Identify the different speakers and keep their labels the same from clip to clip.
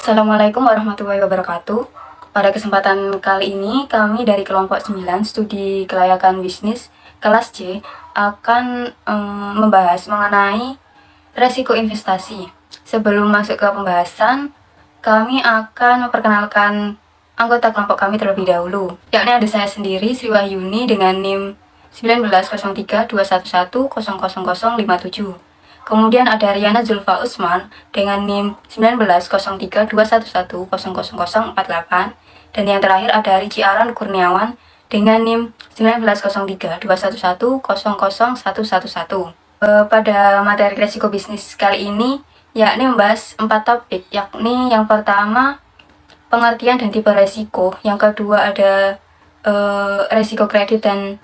Speaker 1: Assalamualaikum warahmatullahi wabarakatuh. Pada kesempatan kali ini, kami dari kelompok 9 studi kelayakan bisnis kelas C akan membahas mengenai resiko investasi. Sebelum masuk ke pembahasan, kami akan memperkenalkan anggota kelompok kami terlebih dahulu, yakni ada saya sendiri, Sri Wahyuni, dengan NIM 190321100057. Kemudian ada Riana Zulfa Usman dengan NIM 190321100048. Dan yang terakhir ada Ricci Aran Kurniawan dengan NIM 190321100111. Pada materi resiko bisnis kali ini, yakni membahas 4 topik, yakni yang pertama pengertian dan tipe resiko, yang kedua ada resiko kredit dan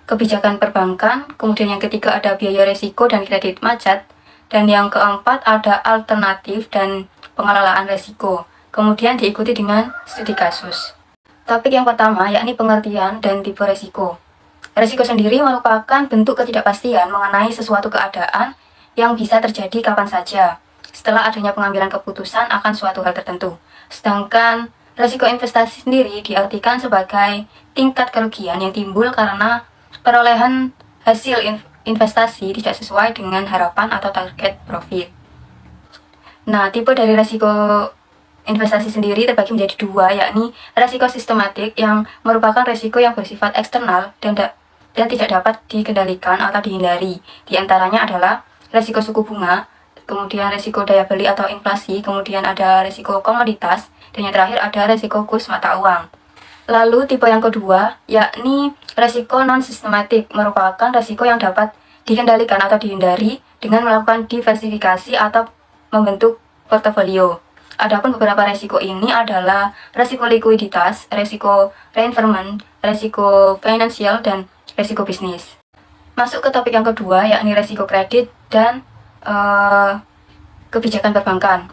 Speaker 1: kebijakan perbankan, kemudian yang ketiga ada biaya resiko dan kredit macet, dan yang keempat ada alternatif dan pengelolaan resiko. Kemudian diikuti dengan studi kasus. Topik yang pertama yakni pengertian dan tipe resiko. Resiko sendiri merupakan bentuk ketidakpastian mengenai sesuatu keadaan yang bisa terjadi kapan saja setelah adanya pengambilan keputusan akan suatu hal tertentu. Sedangkan resiko investasi sendiri diartikan sebagai tingkat kerugian yang timbul karena perolehan hasil investasi tidak sesuai dengan harapan atau target profit. Nah, tipe dari resiko investasi sendiri terbagi menjadi dua, yakni resiko sistematik yang merupakan resiko yang bersifat eksternal dan tidak dapat dikendalikan atau dihindari. Di antaranya adalah resiko suku bunga, kemudian resiko daya beli atau inflasi, kemudian ada resiko komoditas, dan yang terakhir ada resiko kurs mata uang. Lalu tipe yang kedua, yakni resiko non-sistematik, merupakan resiko yang dapat dikendalikan atau dihindari dengan melakukan diversifikasi atau membentuk portofolio. Adapun beberapa resiko ini adalah resiko likuiditas, resiko reinvestment, resiko finansial, dan resiko bisnis. Masuk ke topik yang kedua, yakni resiko kredit dan kebijakan perbankan.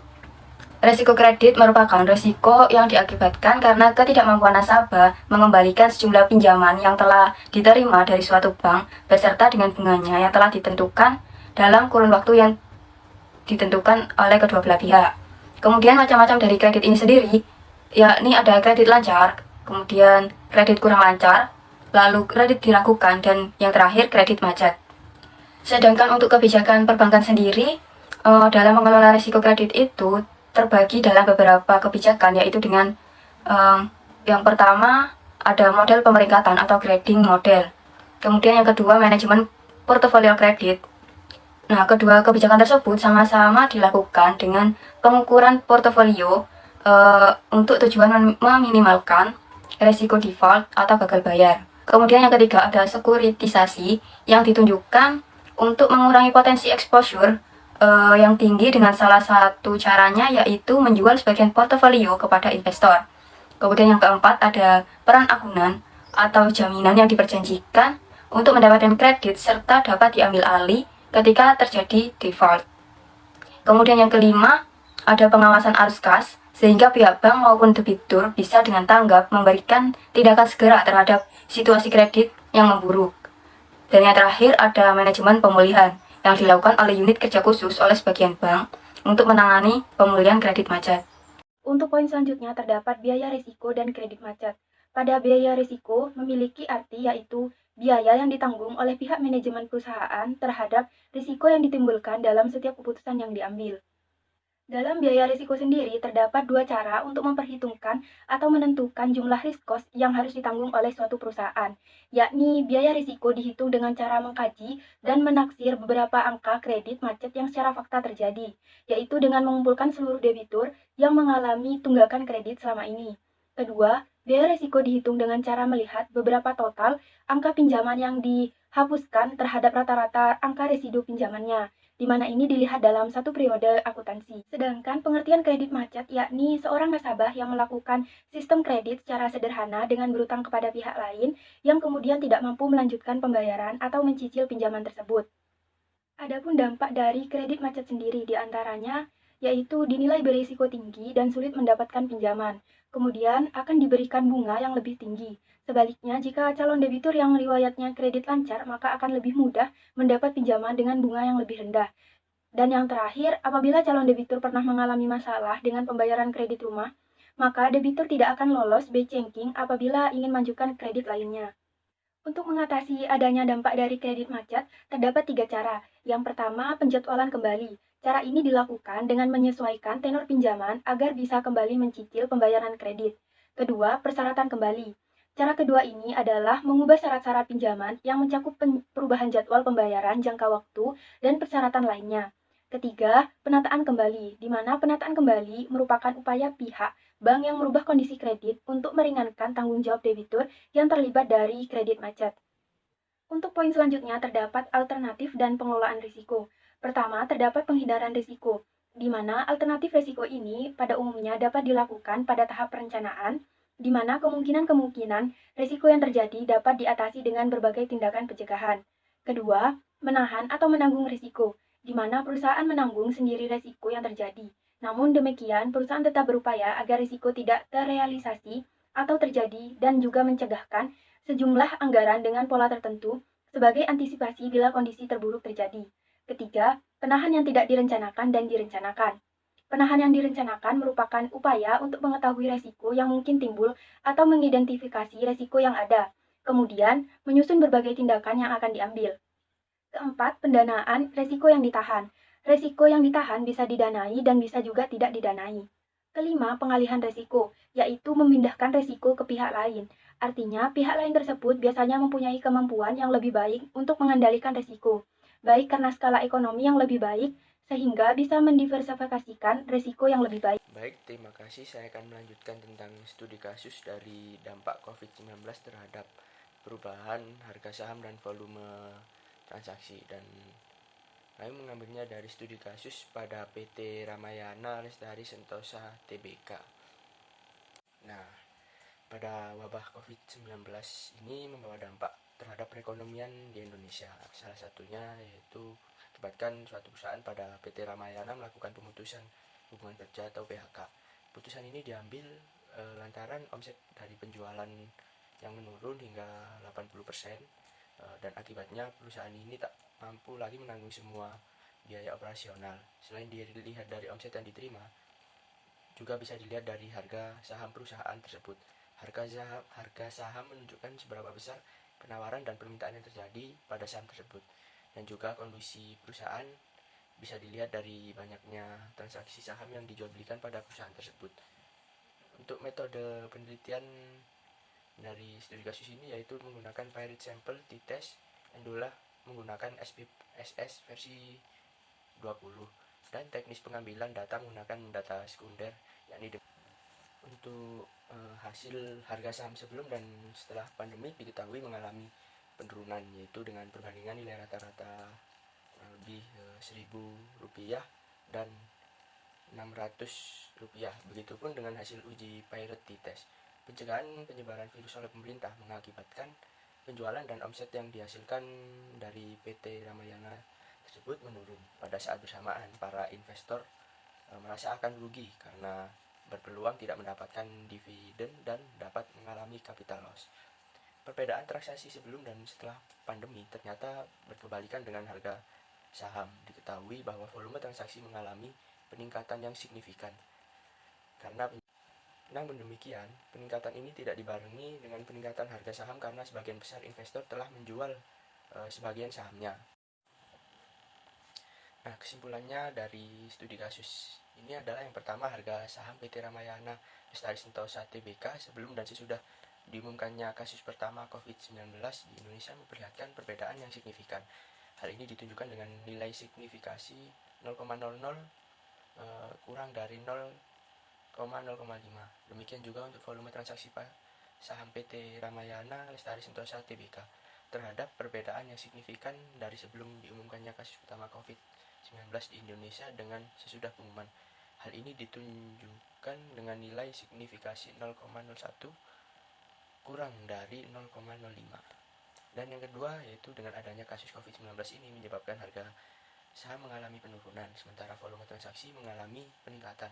Speaker 1: Resiko kredit merupakan resiko yang diakibatkan karena ketidakmampuan nasabah mengembalikan sejumlah pinjaman yang telah diterima dari suatu bank beserta dengan bunganya yang telah ditentukan dalam kurun waktu yang ditentukan oleh kedua belah pihak. Kemudian macam-macam dari kredit ini sendiri, yakni ada kredit lancar, kemudian kredit kurang lancar, lalu kredit diragukan, dan yang terakhir kredit macet. Sedangkan untuk kebijakan perbankan sendiri, dalam mengelola risiko kredit itu terbagi dalam beberapa kebijakan, yaitu dengan yang pertama ada model pemeringkatan atau grading model. Kemudian yang kedua manajemen portofolio kredit. Nah, kedua kebijakan tersebut sama-sama dilakukan dengan pengukuran portofolio untuk tujuan meminimalkan resiko default atau gagal bayar. Kemudian yang ketiga ada sekuritisasi yang ditunjukkan untuk mengurangi potensi exposure yang tinggi dengan salah satu caranya yaitu menjual sebagian portofolio kepada investor. Kemudian yang keempat ada peran agunan atau jaminan yang diperjanjikan untuk mendapatkan kredit serta dapat diambil alih ketika terjadi default. Kemudian yang kelima ada pengawasan arus kas sehingga pihak bank maupun debitur bisa dengan tanggap memberikan tindakan segera terhadap situasi kredit yang memburuk. Dan yang terakhir ada manajemen pemulihan yang dilakukan oleh unit kerja khusus oleh sebagian bank untuk menangani pemulihan kredit macet.
Speaker 2: Untuk poin selanjutnya terdapat biaya risiko dan kredit macet. Pada biaya risiko memiliki arti yaitu biaya yang ditanggung oleh pihak manajemen perusahaan terhadap risiko yang ditimbulkan dalam setiap keputusan yang diambil. Dalam biaya risiko sendiri terdapat dua cara untuk memperhitungkan atau menentukan jumlah risk cost yang harus ditanggung oleh suatu perusahaan, yakni biaya risiko dihitung dengan cara mengkaji dan menaksir beberapa angka kredit macet yang secara fakta terjadi, yaitu dengan mengumpulkan seluruh debitur yang mengalami tunggakan kredit selama ini. Kedua, biaya risiko dihitung dengan cara melihat beberapa total angka pinjaman yang dihapuskan terhadap rata-rata angka residu pinjamannya, di mana ini dilihat dalam satu periode akuntansi. Sedangkan pengertian kredit macet yakni seorang nasabah yang melakukan sistem kredit secara sederhana dengan berutang kepada pihak lain yang kemudian tidak mampu melanjutkan pembayaran atau mencicil pinjaman tersebut. Adapun dampak dari kredit macet sendiri diantaranya yaitu dinilai berisiko tinggi dan sulit mendapatkan pinjaman. Kemudian akan diberikan bunga yang lebih tinggi. Sebaliknya, jika calon debitur yang riwayatnya kredit lancar, maka akan lebih mudah mendapat pinjaman dengan bunga yang lebih rendah. Dan yang terakhir, apabila calon debitur pernah mengalami masalah dengan pembayaran kredit rumah, maka debitur tidak akan lolos by checking apabila ingin mengajukan kredit lainnya. Untuk mengatasi adanya dampak dari kredit macet, terdapat 3 cara. Yang pertama, penjadwalan kembali. Cara ini dilakukan dengan menyesuaikan tenor pinjaman agar bisa kembali mencicil pembayaran kredit. Kedua, persyaratan kembali. Cara kedua ini adalah mengubah syarat-syarat pinjaman yang mencakup perubahan jadwal pembayaran jangka waktu dan persyaratan lainnya. Ketiga, penataan kembali, di mana penataan kembali merupakan upaya pihak bank yang merubah kondisi kredit untuk meringankan tanggung jawab debitur yang terlibat dari kredit macet. Untuk poin selanjutnya terdapat alternatif dan pengelolaan risiko. Pertama, terdapat penghindaran risiko, di mana alternatif risiko ini pada umumnya dapat dilakukan pada tahap perencanaan, di mana kemungkinan risiko yang terjadi dapat diatasi dengan berbagai tindakan pencegahan. Kedua, menahan atau menanggung risiko, di mana perusahaan menanggung sendiri risiko yang terjadi. Namun demikian, perusahaan tetap berupaya agar risiko tidak terrealisasi atau terjadi dan juga mencegahkan sejumlah anggaran dengan pola tertentu sebagai antisipasi bila kondisi terburuk terjadi. Ketiga, penahan yang tidak direncanakan dan direncanakan. Penahan yang direncanakan merupakan upaya untuk mengetahui resiko yang mungkin timbul atau mengidentifikasi resiko yang ada, kemudian menyusun berbagai tindakan yang akan diambil. Keempat, pendanaan resiko yang ditahan. Resiko yang ditahan bisa didanai dan bisa juga tidak didanai. Kelima, pengalihan resiko, yaitu memindahkan resiko ke pihak lain. Artinya, pihak lain tersebut biasanya mempunyai kemampuan yang lebih baik untuk mengendalikan resiko, baik karena skala ekonomi yang lebih baik, sehingga bisa mendiversifikasikan resiko yang lebih baik.
Speaker 3: Baik, terima kasih. Saya akan melanjutkan tentang studi kasus dari dampak COVID-19 terhadap perubahan harga saham dan volume transaksi. Dan kami mengambilnya dari studi kasus pada PT Ramayana Lestari Sentosa Tbk. Nah, pada wabah COVID-19 ini membawa dampak terhadap perekonomian di Indonesia. Salah satunya yaitu akibatkan suatu perusahaan pada PT Ramayana melakukan pemutusan hubungan kerja atau PHK. Putusan ini diambil lantaran omset dari penjualan yang menurun hingga 80%, dan akibatnya perusahaan ini tak mampu lagi menanggung semua biaya operasional. Selain dilihat dari omset yang diterima, juga bisa dilihat dari harga saham perusahaan tersebut. Harga saham menunjukkan seberapa besar penawaran dan permintaan yang terjadi pada saham tersebut. Dan juga kondisi perusahaan bisa dilihat dari banyaknya transaksi saham yang dijual belikan pada perusahaan tersebut. Untuk metode penelitian dari studi kasus ini yaitu menggunakan Pirate Sample T-Test dan juga menggunakan SPSS versi 20 dan teknis pengambilan data menggunakan data sekunder yakni untuk hasil harga saham sebelum dan setelah pandemi diketahui mengalami penurunan, yaitu dengan perbandingan nilai rata-rata lebih Rp1.000 dan Rp600. Begitupun dengan hasil uji Pirate T-Test. Pencegahan penyebaran virus oleh pemerintah mengakibatkan penjualan dan omset yang dihasilkan dari PT Ramayana tersebut menurun. Pada saat bersamaan, para investor merasa akan rugi karena berpeluang tidak mendapatkan dividen dan dapat mengalami capital loss. Perbedaan transaksi sebelum dan setelah pandemi ternyata berkebalikan dengan harga saham. Diketahui bahwa volume transaksi mengalami peningkatan yang signifikan. Namun demikian, peningkatan ini tidak dibarengi dengan peningkatan harga saham karena sebagian besar investor telah menjual sebagian sahamnya. Nah, kesimpulannya dari studi kasus ini adalah yang pertama, harga saham PT Ramayana Lestari Sentosa Tbk sebelum dan sesudah diumumkannya kasus pertama COVID-19 di Indonesia memperlihatkan perbedaan yang signifikan. Hal ini ditunjukkan dengan nilai signifikasi 0,00 kurang dari 0,05. Demikian juga untuk volume transaksi saham PT Ramayana Lestari Sentosa Tbk terhadap perbedaan yang signifikan dari sebelum diumumkannya kasus pertama COVID-19 di Indonesia dengan sesudah pengumuman. Hal ini ditunjukkan dengan nilai signifikasi 0,01 kurang dari 0,05. Dan yang kedua yaitu dengan adanya kasus COVID-19 ini menyebabkan harga saham mengalami penurunan, sementara volume transaksi mengalami peningkatan.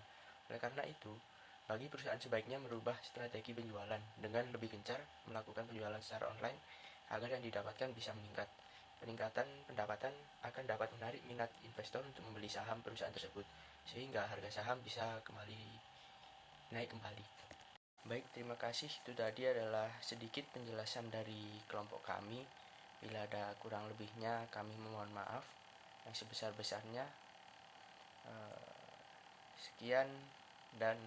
Speaker 3: Oleh karena itu, bagi perusahaan sebaiknya merubah strategi penjualan dengan lebih gencar melakukan penjualan secara online agar yang didapatkan bisa meningkat. peningkatan pendapatan akan dapat menarik minat investor untuk membeli saham perusahaan tersebut, sehingga harga saham bisa naik kembali. Baik, terima kasih. Itu tadi adalah sedikit penjelasan dari kelompok kami. Bila ada kurang lebihnya, kami memohon maaf yang sebesar-besarnya. Sekian dan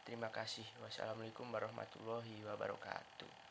Speaker 3: terima kasih. Wassalamualaikum warahmatullahi wabarakatuh.